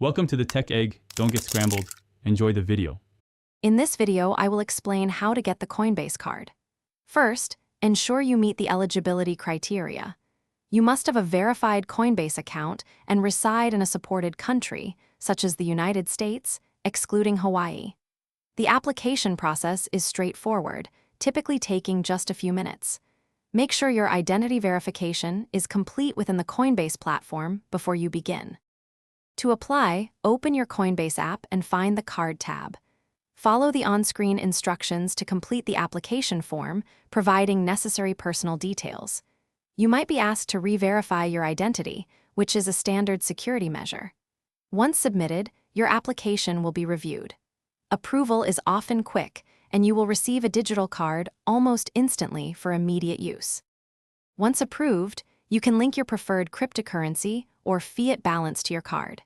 Welcome to the Tech Egg. Don't get scrambled. Enjoy the video. In this video, I will explain how to get the Coinbase card. First, ensure you meet the eligibility criteria. You must have a verified Coinbase account and reside in a supported country, such as the United States, excluding Hawaii. The application process is straightforward, typically taking just a few minutes. Make sure your identity verification is complete within the Coinbase platform before you begin. To apply, open your Coinbase app and find the Card tab. Follow the on-screen instructions to complete the application form, providing necessary personal details. You might be asked to re-verify your identity, which is a standard security measure. Once submitted, your application will be reviewed. Approval is often quick, and you will receive a digital card almost instantly for immediate use. Once approved, you can link your preferred cryptocurrency or fiat balance to your card.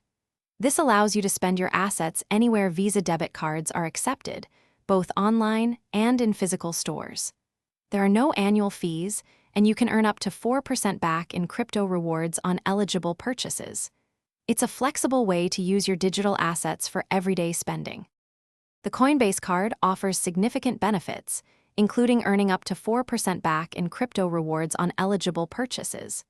This allows you to spend your assets anywhere Visa debit cards are accepted, both online and in physical stores. There are no annual fees, and you can earn up to 4% back in crypto rewards on eligible purchases. It's a flexible way to use your digital assets for everyday spending. The Coinbase card offers significant benefits, including earning up to 4% back in crypto rewards on eligible purchases.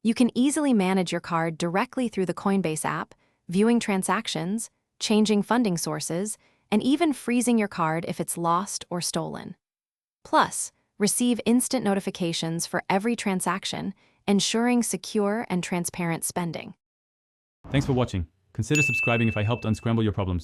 You can easily manage your card directly through the Coinbase app, viewing transactions, changing funding sources, and even freezing your card if it's lost or stolen. Plus, receive instant notifications for every transaction, ensuring secure and transparent spending. Thanks for watching. Consider subscribing if I helped unscramble your problems.